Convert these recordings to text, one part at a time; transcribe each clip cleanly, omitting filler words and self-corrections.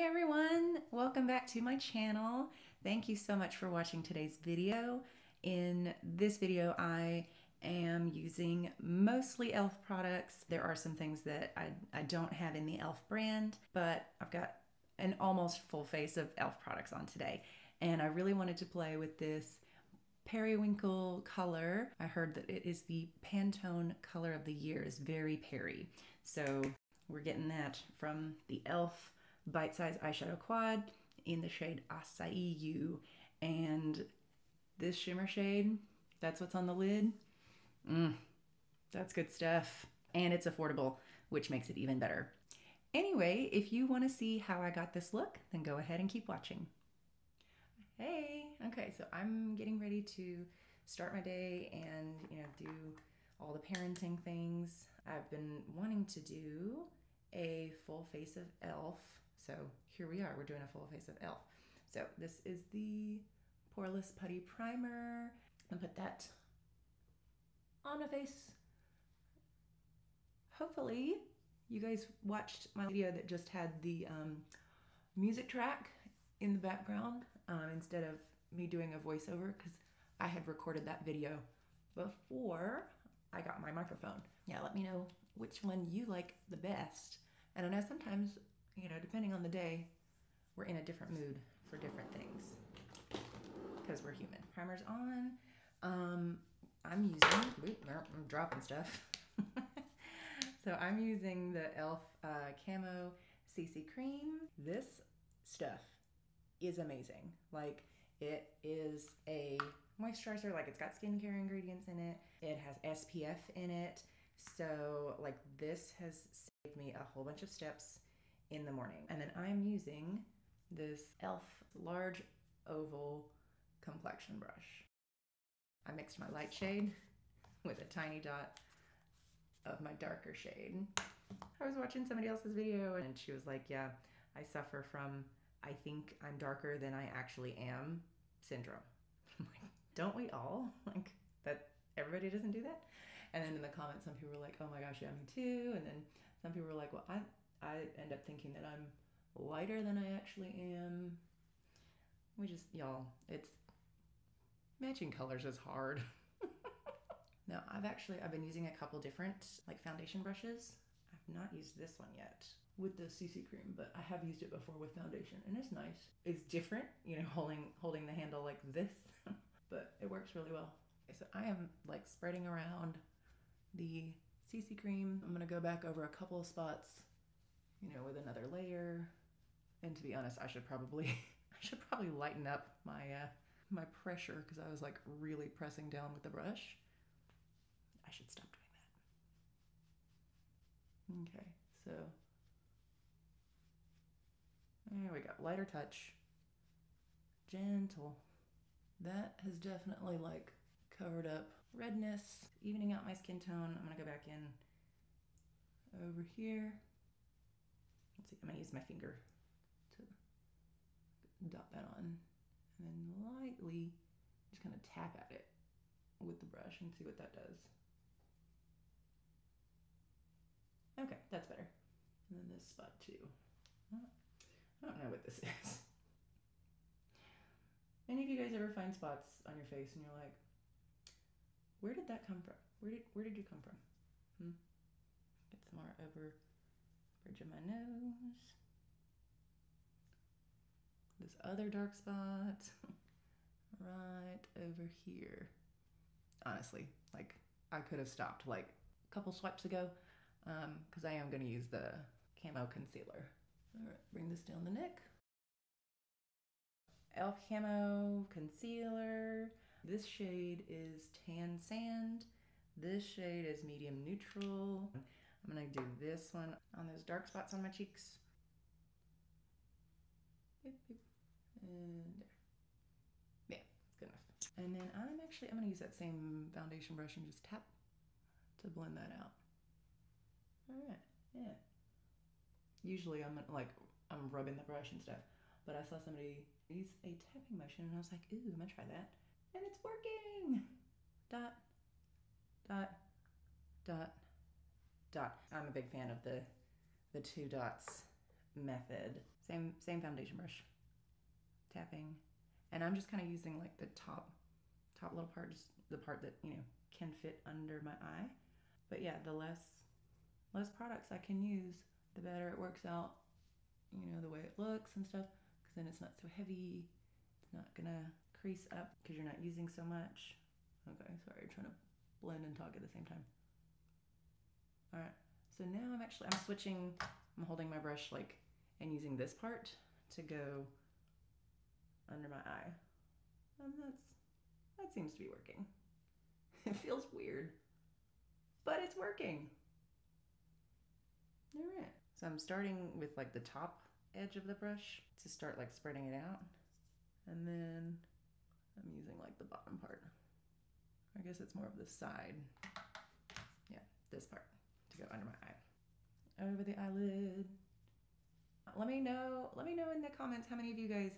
Hey everyone, welcome back to my channel. Thank you so much for watching today's video. In this video, I am using mostly e.l.f. products. There are some things that I don't have in the e.l.f. brand, but I've got an almost full face of e.l.f. products on today. And I really wanted to play with this Periwinkle color. I heard that it is the Pantone color of the year. It's very Peri. So we're getting that from the e.l.f. Bite Size Eyeshadow Quad in the shade Acai. And this shimmer shade, that's what's on the lid. That's good stuff. And it's affordable, which makes it even better. Anyway, if you want to see how I got this look, then go ahead and keep watching. Hey, okay, so I'm getting ready to start my day and, do all the parenting things. I've been wanting to do a full face of e.l.f. So here we are, we're doing a full face of e.l.f. So this is the Poreless Putty Primer. I'm gonna put that on my face. Hopefully you guys watched my video that just had the music track in the background instead of me doing a voiceover, because I had recorded that video before I got my microphone. Yeah, let me know which one you like the best. And I know sometimes, depending on the day, we're in a different mood for different things because we're human. Primer's on. I'm using, I'm dropping stuff. So I'm using the e.l.f. Camo CC Cream. This stuff is amazing. Like, it is a moisturizer, like it's got skincare ingredients in it. It has SPF in it. So like this has saved me a whole bunch of steps in the morning. And then I'm using this e.l.f. large oval complexion brush. I mixed my light shade with a tiny dot of my darker shade. I was watching somebody else's video and she was like, yeah, I suffer from I think I'm darker than I actually am syndrome. I'm like, don't we all? Like, that everybody doesn't do that? And then in the comments, some people were like, oh my gosh, yeah, me too. And then some people were like, well, I end up thinking that I'm lighter than I actually am. We just, y'all, it's, matching colors is hard. No, I've been using a couple different like foundation brushes. I've not used this one yet with the CC cream, but I have used it before with foundation and it's nice. It's different, holding the handle like this, but it works really well. Okay, so I am like spreading around the CC cream. I'm gonna go back over a couple of spots, with another layer. And to be honest, I should probably lighten up my my pressure, because I was like really pressing down with the brush. I should stop doing that. Okay, so there we go. Lighter touch, gentle. That has definitely like covered up redness, evening out my skin tone. I'm gonna go back in over here. Let's see, I'm gonna use my finger to dot that on, and then lightly just kind of tap at it with the brush and see what that does. Okay, that's better. And then this spot too. I don't know what this is. Any of you guys ever find spots on your face and you're like, where did that come from? Where did you come from? Get some more over bridge of my nose. This other dark spot right over here. Honestly, like I could have stopped like a couple swipes ago, because I am going to use the Camo Concealer. All right, bring this down the neck. e.l.f. Camo Concealer. This shade is Tan Sand. This shade is Medium Neutral. I'm going to do this one on those dark spots on my cheeks. And there. Yeah, that's good enough. And then I'm going to use that same foundation brush and just tap to blend that out. All right, yeah. Usually I'm rubbing the brush and stuff, but I saw somebody use a tapping motion and I was like, ooh, I'm gonna try that. And it's working. Dot, dot, dot, dot. I'm a big fan of the two dots method. Same foundation brush. Tapping. And I'm just kind of using like the top little part, just the part that, you know, can fit under my eye. But yeah, the less products I can use, the better it works out, you know, the way it looks and stuff, because then it's not so heavy. It's not gonna crease up because you're not using so much. Okay, sorry, I'm trying to blend and talk at the same time. All right, so now I'm switching. I'm holding my brush like and using this part to go under my eye, and that seems to be working. It feels weird, but it's working. All right, so I'm starting with like the top edge of the brush to start like spreading it out, and then I'm using like the bottom part. I guess it's more of the side. Yeah, this part to go under my eye. Over the eyelid. Let me know in the comments how many of you guys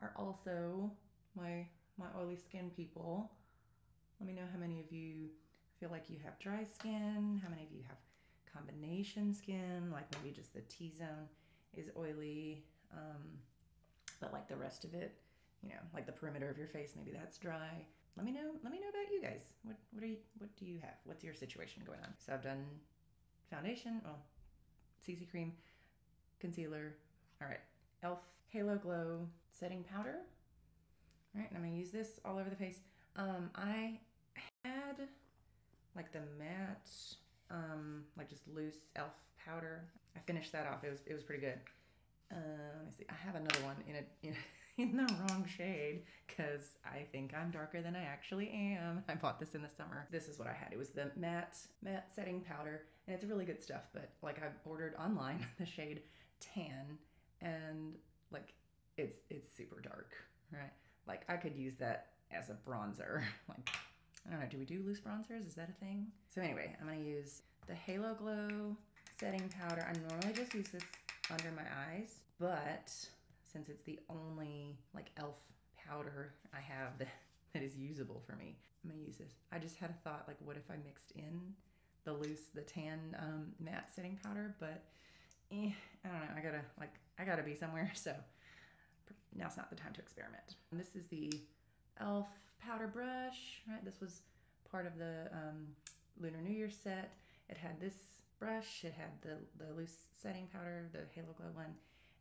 are also my oily skin people. Let me know how many of you feel like you have dry skin, how many of you have combination skin, like maybe just the T-zone is oily, but like the rest of it, you know, like the perimeter of your face, maybe that's dry. Let me know about you guys. What do you have? What's your situation going on? So I've done foundation, well, CC cream, concealer. All right, e.l.f. Halo Glow setting powder. All right, and I'm gonna use this all over the face. I had like the matte, like just loose e.l.f. powder. I finished that off. It was pretty good. Let me see. I have another one in the wrong shade because I think I'm darker than I actually am. I bought this in the summer. This is what I had. It was the matte setting powder, and it's really good stuff. But like I ordered online the shade Tan, and like it's super dark, right? Like I could use that as a bronzer. Like I don't know. Do we do loose bronzers? Is that a thing? So anyway, I'm gonna use the Halo Glow setting powder. I normally just use this under my eyes, but since it's the only like e.l.f. powder I have that is usable for me, I'm gonna use this. I just had a thought, like what if I mixed in the tan matte setting powder, but I don't know, I gotta be somewhere, so now's not the time to experiment. And this is the e.l.f. powder brush, right? This was part of the Lunar New Year set. It had this brush, it had the loose setting powder, the Halo Glow one,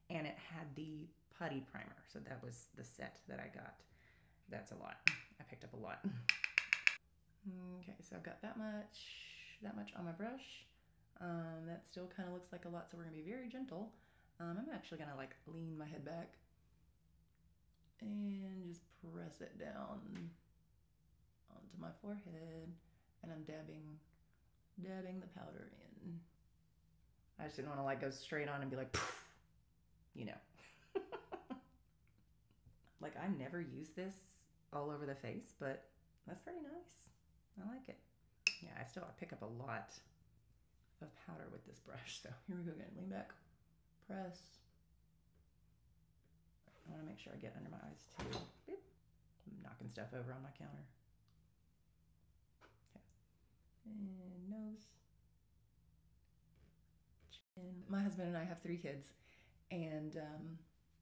and it had the Putty Primer. So that was the set that I got. That's a lot. I picked up a lot. Okay, so I've got that much on my brush. That still kind of looks like a lot, so we're gonna be very gentle. I'm actually gonna like lean my head back and just press it down onto my forehead, and I'm dabbing the powder in. I just didn't want to like go straight on and be like, poof, you know. Like I never use this all over the face, but that's pretty nice. I like it. Yeah, I pick up a lot of powder with this brush. So here we go again. Lean back, press. I want to make sure I get under my eyes too. Boop. I'm knocking stuff over on my counter. Okay. And nose. Chin. My husband and I have 3 kids, and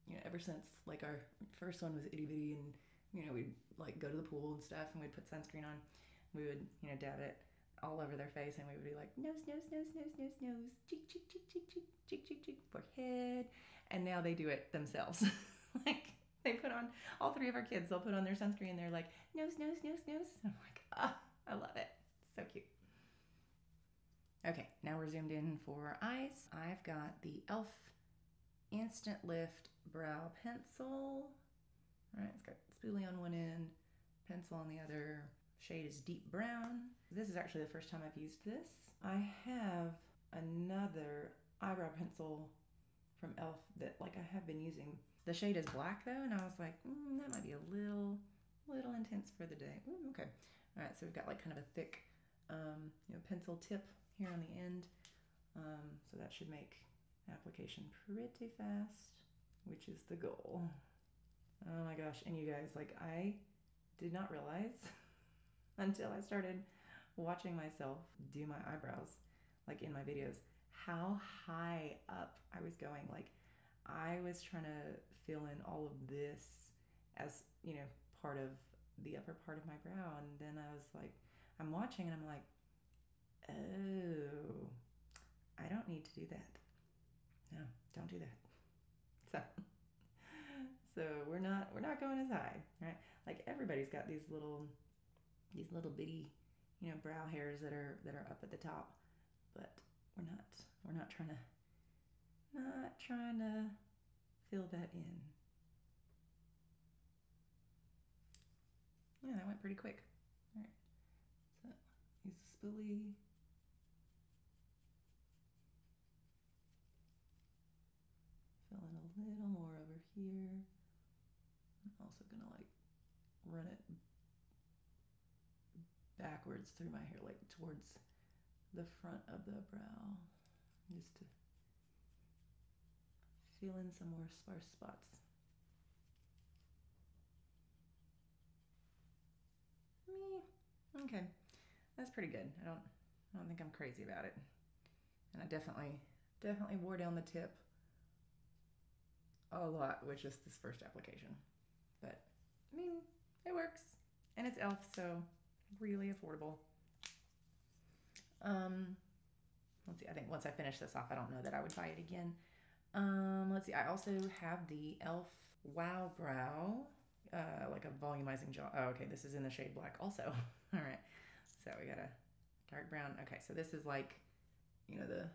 you know, ever since like our first one was itty bitty, and you know, we'd like go to the pool and stuff, and we'd put sunscreen on. We would, you know, dab it all over their face, and we would be like nose, cheek, cheek, forehead, and now they do it themselves. Like they put on, all 3 of our kids, they'll put on their sunscreen, and they're like nose. I'm like, ah, I love it. So cute. Okay, now we're zoomed in for eyes. I've got the e.l.f. Instant Lift Brow Pencil. All right, it's got spoolie on one end, pencil on the other. Shade is deep brown. This is actually the first time I've used this. I have another eyebrow pencil from e.l.f. that like I have been using. The shade is black though, and I was like, that might be a little intense for the day. Okay. All right, so we've got like kind of a thick, you know, pencil tip here on the end. So that should make application pretty fast, which is the goal. Oh my gosh, and you guys, like I did not realize until I started watching myself do my eyebrows, like in my videos, how high up I was going. Like I was trying to fill in all of this as, you know, part of the upper part of my brow. And then I was like, I'm watching and I'm like, oh, I don't need to do that. No, don't do that. So we're not going as high, right? Like everybody's got these little bitty, you know, brow hairs that are up at the top, but we're not trying to fill that in. Yeah, that went pretty quick. All right, so use the spoolie. Fill in a little more over here. I'm also gonna like run it backwards through my hair, like towards the front of the brow, just to fill in some more sparse spots. Okay, that's pretty good. I don't think I'm crazy about it, and I definitely wore down the tip a lot with just this first application, but I mean, it works, and it's e.l.f., so really affordable. Let's see, I think once I finish this off, I don't know that I would buy it again. Let's see, I also have the e.l.f. Wow Brow, like a volumizing gel. Oh, okay, this is in the shade black also. All right, so we got a dark brown. Okay, so this is like, you know, the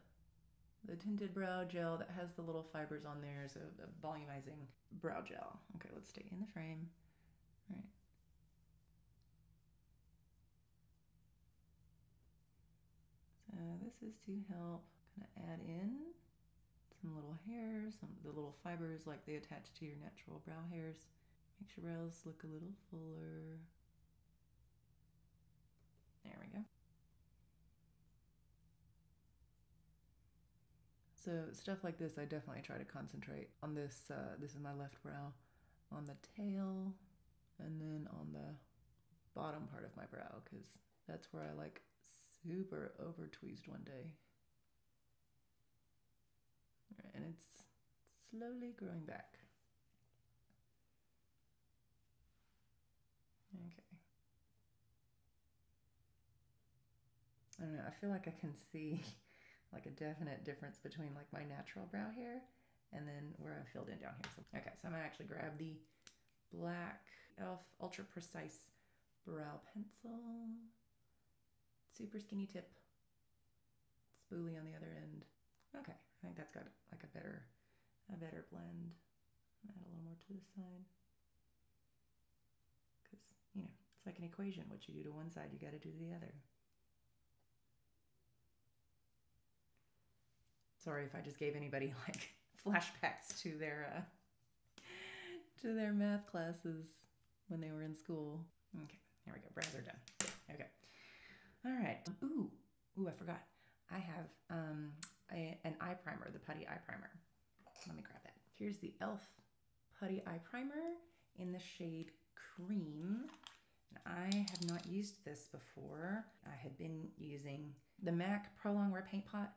tinted brow gel that has the little fibers on there, so a volumizing brow gel. Okay, let's stay in the frame. All right. So this is to help kind of add in some little hairs, the little fibers like they attach to your natural brow hairs. Makes your brows look a little fuller. There we go. So stuff like this, I definitely try to concentrate on this. This is my left brow, on the tail, and then on the bottom part of my brow, because that's where I like super over tweezed one day. All right, and it's slowly growing back. Okay. I don't know, I feel like I can see like a definite difference between like my natural brow hair and then where I filled in down here. So, okay, so I'm gonna actually grab the black e.l.f. Ultra Precise Brow Pencil. Super skinny tip. Spoolie on the other end. Okay, I think that's got like a better blend. Add a little more to this side. Because, you know, it's like an equation. What you do to one side, you gotta do to the other. Sorry if I just gave anybody like flashbacks to their math classes when they were in school. Okay, here we go. Brows are done. Okay. All right. Ooh, I forgot. I have an eye primer, the Putty Eye Primer. Let me grab that. Here's the e.l.f. Putty Eye Primer in the shade Cream. And I have not used this before. I had been using the MAC Pro Longwear Paint Pot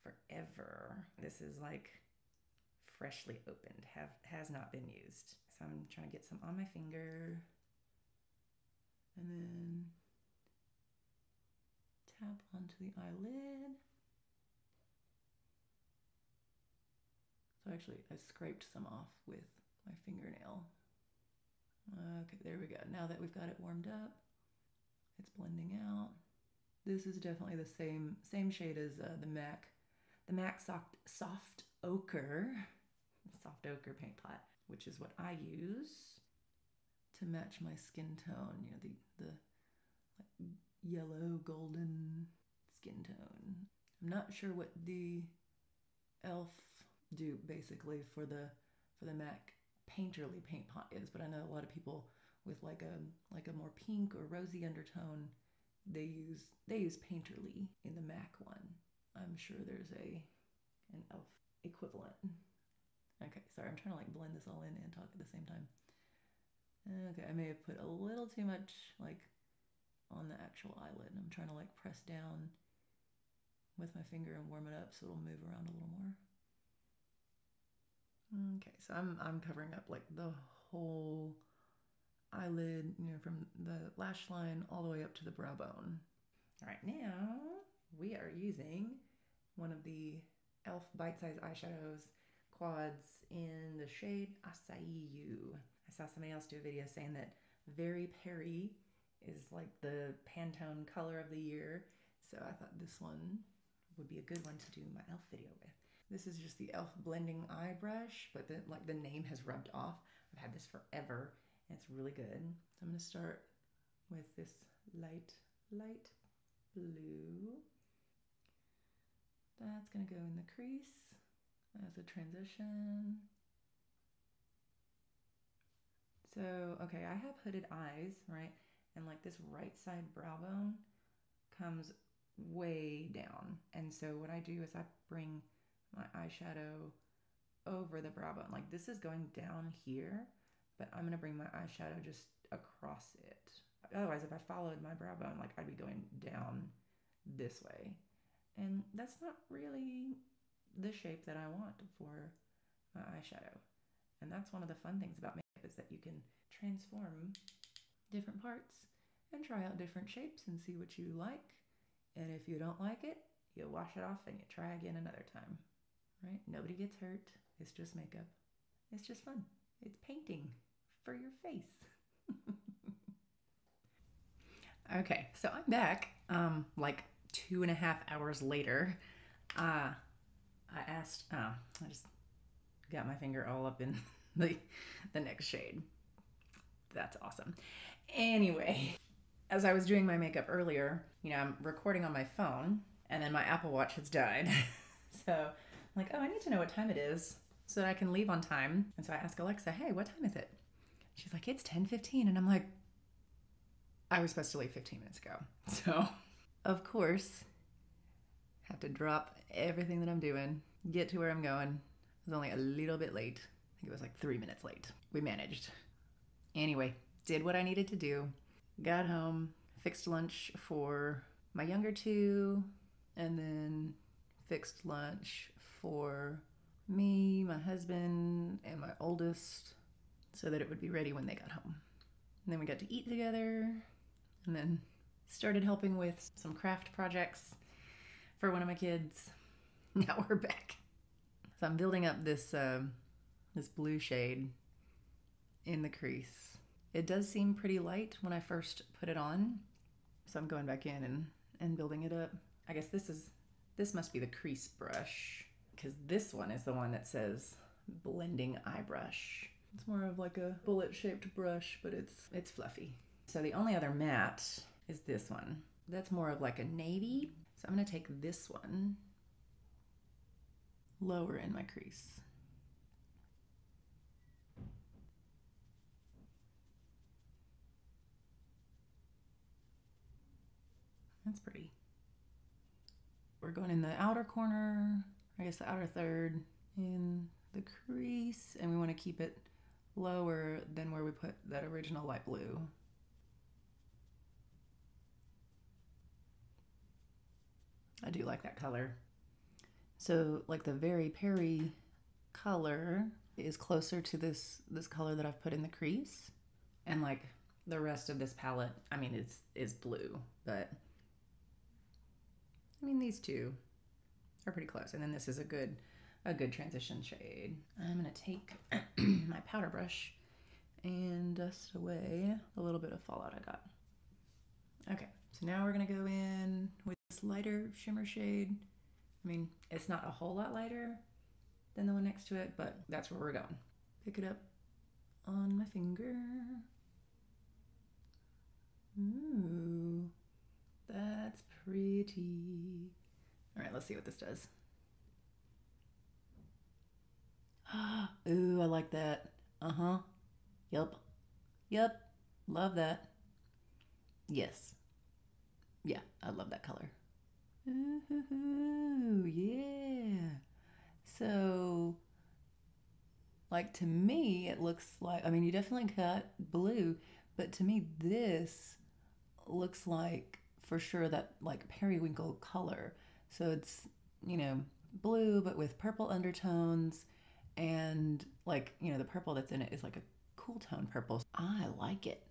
forever. This is like freshly opened, has not been used. So I'm trying to get some on my finger and then tap onto the eyelid. So actually I scraped some off with my fingernail. Okay, there we go. Now that we've got it warmed up, it's blending out. This is definitely the same shade as the MAC Soft Ochre paint pot, which is what I use to match my skin tone. You know, the like yellow golden skin tone. I'm not sure what the e.l.f. do basically for the MAC Painterly paint pot is, but I know a lot of people with like a more pink or rosy undertone, they use Painterly in the MAC one. I'm sure there's an e.l.f. equivalent. Okay, sorry, I'm trying to like blend this all in and talk at the same time. Okay, I may have put a little too much like on the actual eyelid. I'm trying to like press down with my finger and warm it up so it'll move around a little more. Okay, so I'm covering up like the whole eyelid, you know, from the lash line all the way up to the brow bone. All right, now we are using one of the e.l.f. bite-sized eyeshadows quads in the shade Acai. I saw somebody else do a video saying that Very Peri is like the Pantone color of the year, so I thought this one would be a good one to do my e.l.f. video with. This is just the e.l.f. blending eye brush, but the name has rubbed off. I've had this forever, and it's really good. So I'm going to start with this light blue. That's going to go in the crease as a transition. So, okay, I have hooded eyes, right? And like this right side brow bone comes way down. And so what I do is I bring my eyeshadow over the brow bone. Like this is going down here, but I'm going to bring my eyeshadow just across it. Otherwise, if I followed my brow bone, like I'd be going down this way. And that's not really the shape that I want for my eyeshadow. And that's one of the fun things about makeup is that you can transform different parts and try out different shapes and see what you like. And if you don't like it, you wash it off and you try again another time, right? Nobody gets hurt. It's just makeup. It's just fun. It's painting for your face. Okay, so I'm back like 2.5 hours later. I asked, I just got my finger all up in the next shade. That's awesome. Anyway, as I was doing my makeup earlier, you know, I'm recording on my phone and then my Apple Watch has died. So I'm like, oh, I need to know what time it is so that I can leave on time. And so I ask Alexa, hey, what time is it? She's like, it's 10:15. And I'm like, I was supposed to leave 15 minutes ago. So, of course, have to drop everything that I'm doing, get to where I'm going. I was only a little bit late. I think it was like 3 minutes late. We managed. Anyway, did what I needed to do. Got home, fixed lunch for my younger two, and then fixed lunch for me, my husband, and my oldest so that it would be ready when they got home. And then we got to eat together and then started helping with some craft projects for one of my kids. Now we're back. So I'm building up this this blue shade in the crease. It does seem pretty light when I first put it on, so I'm going back in and building it up. I guess this must be the crease brush, because this one is the one that says blending eye brush. It's more of like a bullet-shaped brush, but it's fluffy. So the only other matte is this one. That's more of like a navy. So I'm gonna take this one lower in my crease. That's pretty. We're going in the outer corner, I guess the outer third in the crease, and we want to keep it lower than where we put that original light blue. I do like that color. So like the Very Peri color is closer to this color that I've put in the crease, and like the rest of this palette, I mean, is blue, but I mean, these two are pretty close. And then this is a good transition shade. I'm gonna take my powder brush and dust away a little bit of fallout I got. Okay, so now we're gonna go in with this lighter shimmer shade. I mean, it's not a whole lot lighter than the one next to it, but that's where we're going. Pick it up on my finger. Ooh, that's pretty. All right, let's see what this does. Ooh, I like that. Uh-huh. Yep. Love that. Yes. Yeah, I love that color. Ooh, yeah. So, like, to me, it looks like, I mean, you definitely got blue, but to me, this looks like, for sure, that, like, periwinkle color. So it's, you know, blue, but with purple undertones And like, you know, the purple that's in it is like a cool tone purple. I like it.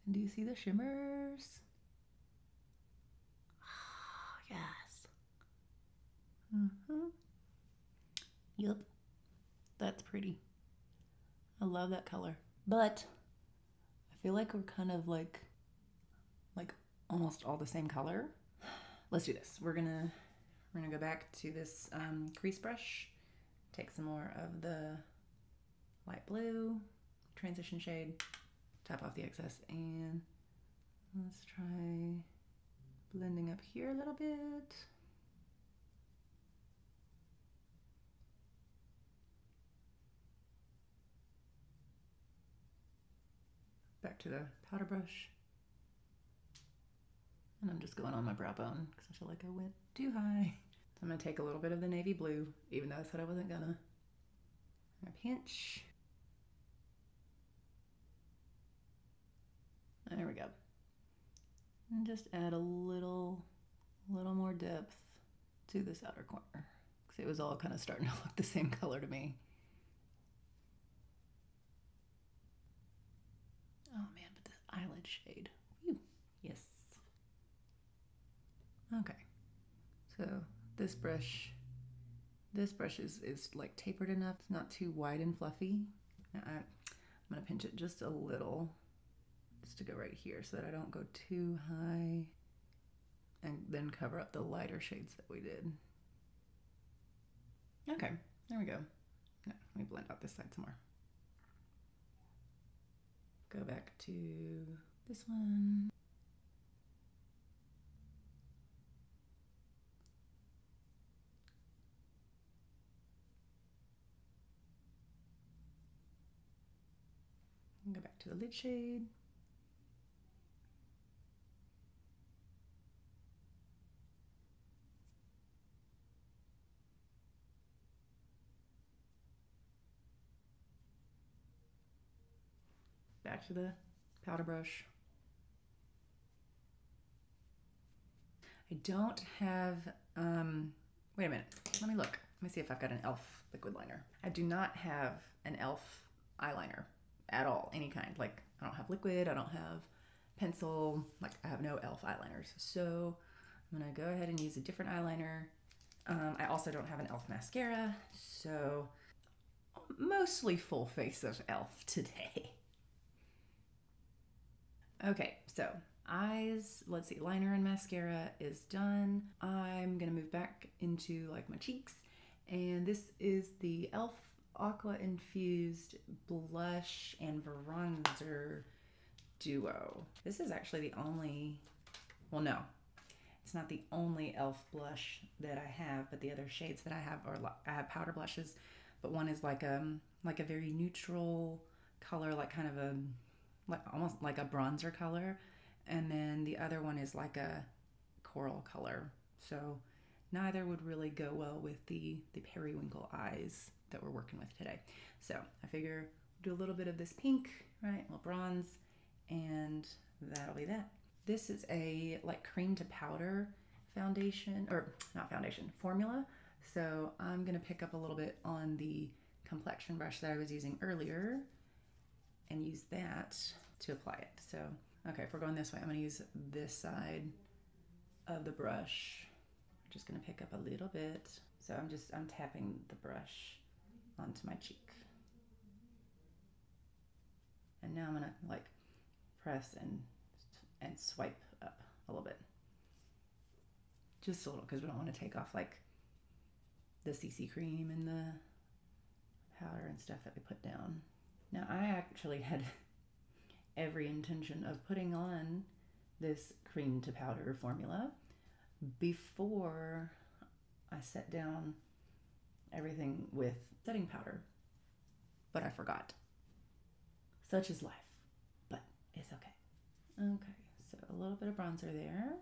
And do you see the shimmers? Yes. Yep. That's pretty. I love that color. But I feel like we're kind of like almost all the same color. Let's do this. We're gonna go back to this crease brush. Take some more of the light blue transition shade. Tap off the excess, and let's try blending up here a little bit. Back to the powder brush. And I'm just going on my brow bone because I feel like I went too high. So I'm gonna take a little bit of the navy blue, even though I said I wasn't gonna. A pinch. There we go. And just add a little more depth to this outer corner, because it was all kind of starting to look the same color to me. Oh man, but this eyelid shade. Whew. Yes. Okay. So this brush is like tapered enough. It's not too wide and fluffy. Now I'm gonna pinch it just a little, just to go right here so that I don't go too high, and then cover up the lighter shades that we did. Okay, there we go. Now, let me blend out this side some more. Go back to this one. And go back to the lid shade. Back to the powder brush. I don't have, wait a minute, let me look. Let me see if I've got an e.l.f. liquid liner. I do not have an e.l.f. eyeliner at all, any kind. Like, I don't have liquid, I don't have pencil, like I have no e.l.f. eyeliners. So I'm gonna go ahead and use a different eyeliner. I also don't have an e.l.f. mascara, so mostly full face of e.l.f. today. Okay, so eyes, let's see, liner and mascara is done. I'm gonna move back into like my cheeks, and this is the e.l.f. Aqua Infused Blush and Bronzer Duo. This is actually the only, well no, it's not the only e.l.f. blush that I have, but the other shades that I have are, I have powder blushes, but one is like a very neutral color, like kind of a, like almost like a bronzer color, and then the other one is like a coral color. So neither would really go well with the periwinkle eyes that we're working with today. So I figure do a little bit of this pink, right, a little bronze, and that'll be that. This is a like cream to powder foundation, or not foundation, formula. So I'm gonna pick up a little bit on the complexion brush that I was using earlier and use that to apply it. So, okay, if we're going this way, I'm gonna use this side of the brush. I'm just gonna pick up a little bit. So I'm tapping the brush onto my cheek. And now I'm gonna like press and swipe up a little bit. Just a little, because we don't want to take off like the CC cream and the powder and stuff that we put down. Now I actually had every intention of putting on this cream to powder formula before I set down everything with setting powder, but I forgot. Such is life, but it's okay. Okay, so a little bit of bronzer there,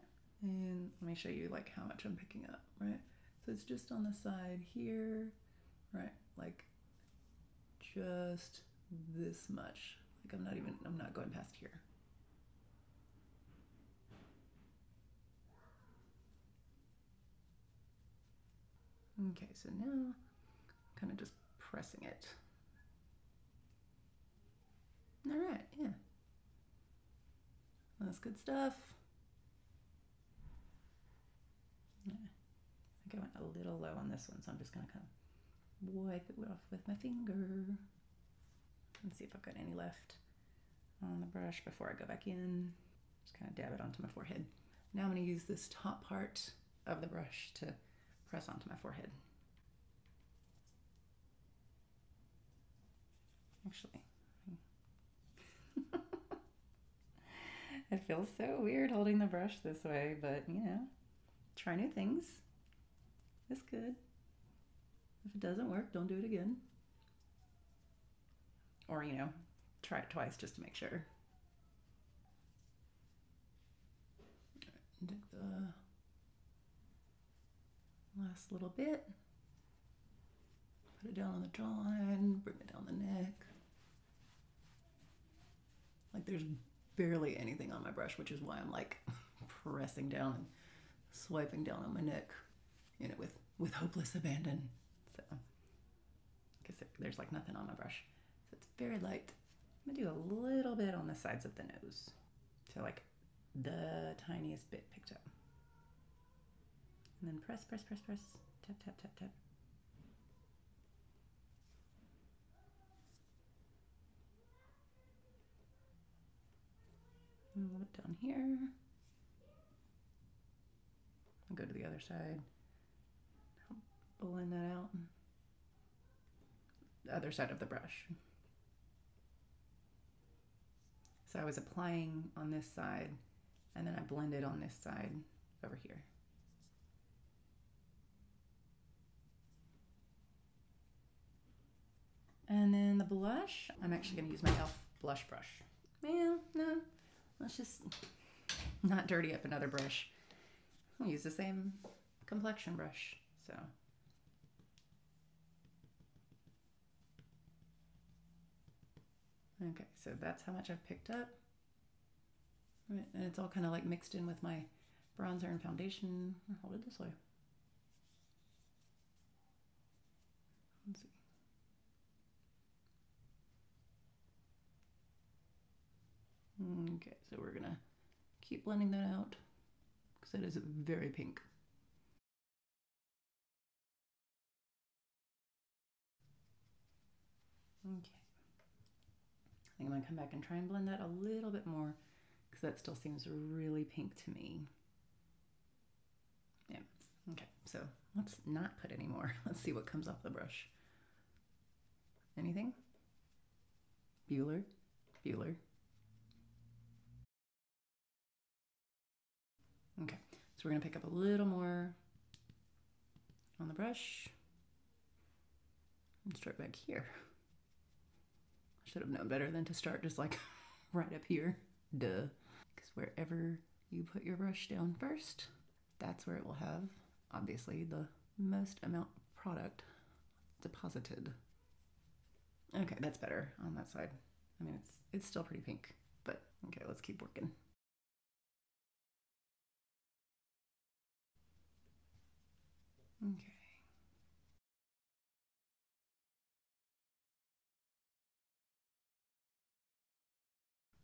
and let me show you like how much I'm picking up, right? So it's just on the side here, right? Like just this much. Like I'm not going past here. Okay, so now kind of just pressing it. All right, yeah. That's good stuff. Yeah. I think I went a little low on this one, so I'm just gonna kind of wipe it off with my finger. Let's see if I've got any left on the brush before I go back in. Just kind of dab it onto my forehead. Now I'm gonna use this top part of the brush to press onto my forehead. Actually, it feels so weird holding the brush this way, but you know, try new things. It's good. If it doesn't work, don't do it again. Or, you know, try it twice just to make sure. Take the last little bit. Put it down on the jawline, bring it down the neck. Like there's barely anything on my brush, which is why I'm like pressing down and swiping down on my neck, you know, with hopeless abandon. So, because there's like nothing on my brush. So it's very light. I'm gonna do a little bit on the sides of the nose. So like the tiniest bit picked up. And then press, press, press, press. Tap, tap, tap, tap. And a little bit down here. I'll go to the other side. Blend that out. The other side of the brush. So I was applying on this side, and then I blended on this side over here. And then the blush, I'm actually going to use my e.l.f. blush brush. Well, no, let's just not dirty up another brush. I'll use the same complexion brush, so. Okay, so that's how much I've picked up. Right, and it's all kind of like mixed in with my bronzer and foundation. I'll hold it this way. Let's see. Okay, so we're gonna keep blending that out because it is very pink. Okay. I think I'm gonna come back and try and blend that a little bit more because that still seems really pink to me. Yeah, okay, so let's not put any more. Let's see what comes off the brush. Anything? Bueller? Bueller? Okay, so we're gonna pick up a little more on the brush and start back here. Should have known better than to start just like right up here. Duh. Because wherever you put your brush down first, that's where it will have, obviously, the most amount of product deposited. Okay, that's better on that side. I mean, it's still pretty pink, but okay, let's keep working. Okay.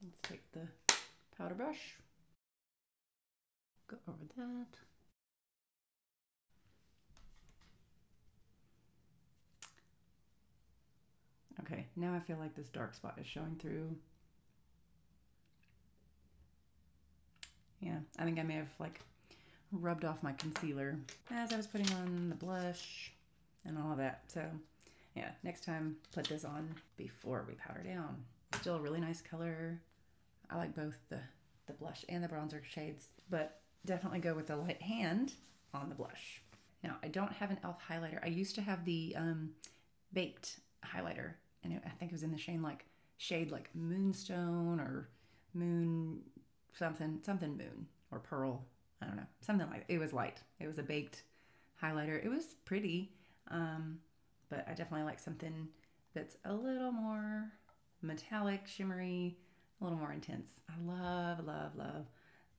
Let's take the powder brush, go over that. Okay, now I feel like this dark spot is showing through. Yeah, I think I may have like rubbed off my concealer as I was putting on the blush and all of that. So yeah, next time put this on before we powder down. Still a really nice color. I like both the blush and the bronzer shades, but definitely go with the light hand on the blush. Now, I don't have an e.l.f. highlighter. I used to have the Baked highlighter, and I think it was in the shade like Moonstone or Moon something moon or pearl. I don't know, something like that. It was light. It was a baked highlighter. It was pretty, but I definitely like something that's a little more metallic, shimmery, a little more intense. I love, love, love,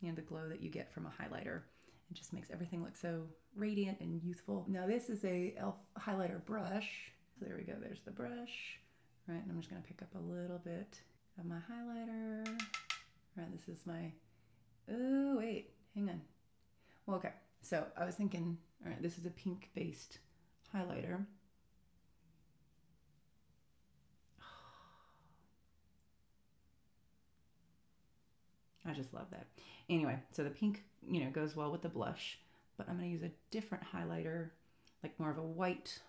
you know, the glow that you get from a highlighter. It just makes everything look so radiant and youthful. Now this is a e.l.f. highlighter brush, So there we go, there's the brush. Right, and I'm just gonna pick up a little bit of my highlighter. Right, this is my, oh wait, hang on. Well, okay, so I was thinking, all right, this is a pink based highlighter. I just love that. Anyway, so the pink, you know, goes well with the blush, but I'm gonna use a different highlighter, like more of a white,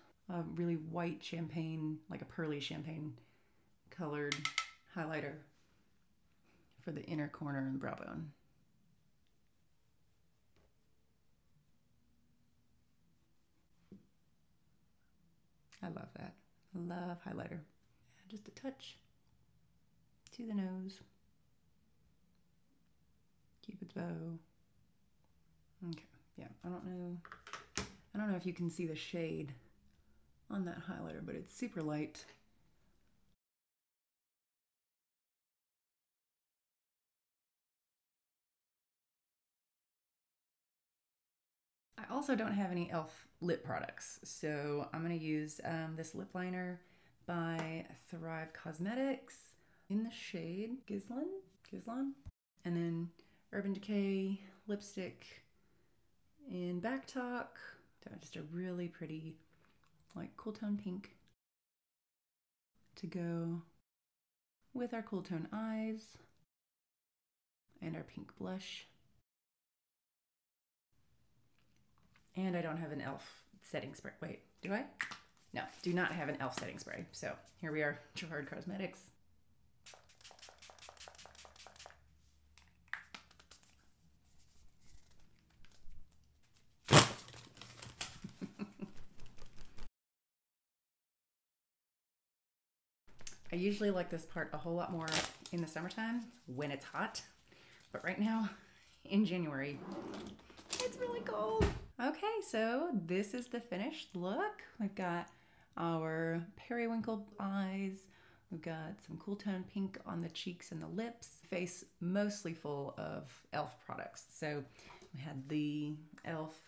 really white champagne, like a pearly champagne colored highlighter for the inner corner and brow bone. I love that. I love highlighter. Just a touch to the nose. Cupid's bow. Okay, yeah, I don't know if you can see the shade on that highlighter, but it's super light. I also don't have any e.l.f. lip products, so I'm going to use this lip liner by Thrive Causemetics in the shade Ghizlan, and then Urban Decay lipstick in Backtalk. Just a really pretty, like, cool tone pink to go with our cool tone eyes and our pink blush. And I don't have an e.l.f. setting spray. Wait, do I? No, do not have an e.l.f. setting spray. So here we are, Gerard Cosmetics. I usually like this part a whole lot more in the summertime when it's hot, but right now in January, it's really cold. Okay, so this is the finished look. We've got our periwinkle eyes. We've got some cool tone pink on the cheeks and the lips. Face mostly full of e.l.f. products. So we had the e.l.f.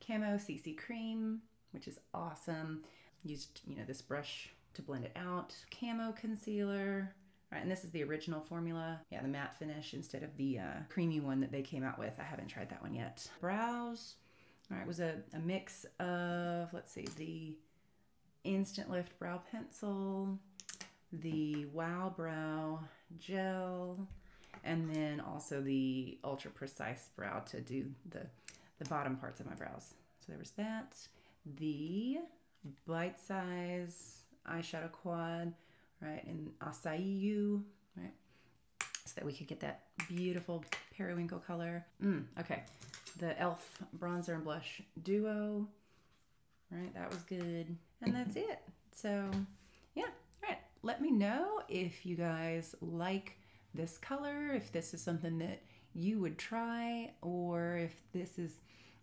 Camo CC Cream, which is awesome. Used, you know, this brush to blend it out. Camo Concealer. Right, and this is the original formula. Yeah, the matte finish instead of the creamy one that they came out with. I haven't tried that one yet. Brows. All right, it was a mix of, let's see, the Instant Lift Brow Pencil, the Wow Brow Gel, and then also the Ultra Precise Brow to do the bottom parts of my brows. So there was that. The Bite Size Eyeshadow Quad, right, in Acai, right, so that we could get that beautiful periwinkle color. Okay, the e.l.f. bronzer and blush duo, right, that was good, and that's it. So yeah, all right, let me know if you guys like this color, if this is something that you would try, or if this is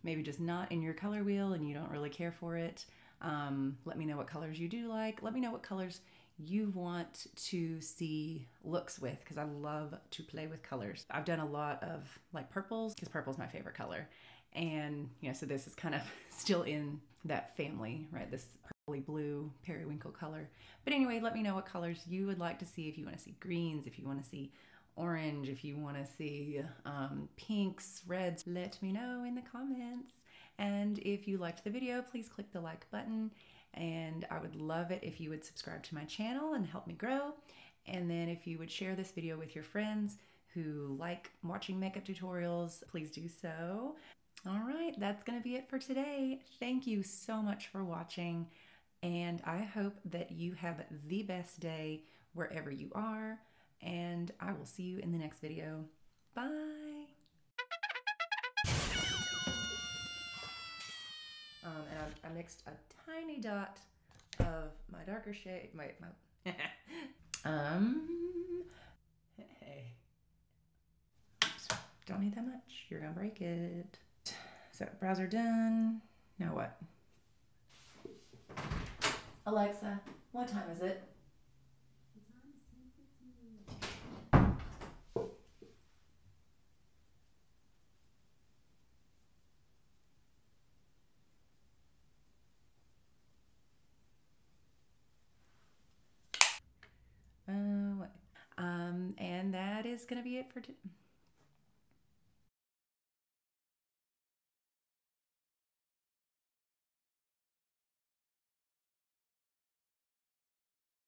maybe just not in your color wheel and you don't really care for it. Let me know what colors you do like. Let me know what colors you want to see looks with, because I love to play with colors. I've done a lot of like purples, because purple is my favorite color, and you know, so this is kind of still in that family, right? This purpley blue periwinkle color. But anyway, let me know what colors you would like to see. If you want to see greens, if you want to see orange, if you want to see pinks, reds, let me know in the comments. And if you liked the video, please click the like button. And I would love it if you would subscribe to my channel and help me grow. And then if you would share this video with your friends who like watching makeup tutorials, please do so. All right, that's gonna be it for today. Thank you so much for watching. And I hope that you have the best day wherever you are. And I will see you in the next video. Bye. And I mixed a tiny dot of my darker shade, hey. Oops, don't need that much. You're gonna break it. So brows are done. Now what? Alexa, what time is it? is going to be it for today.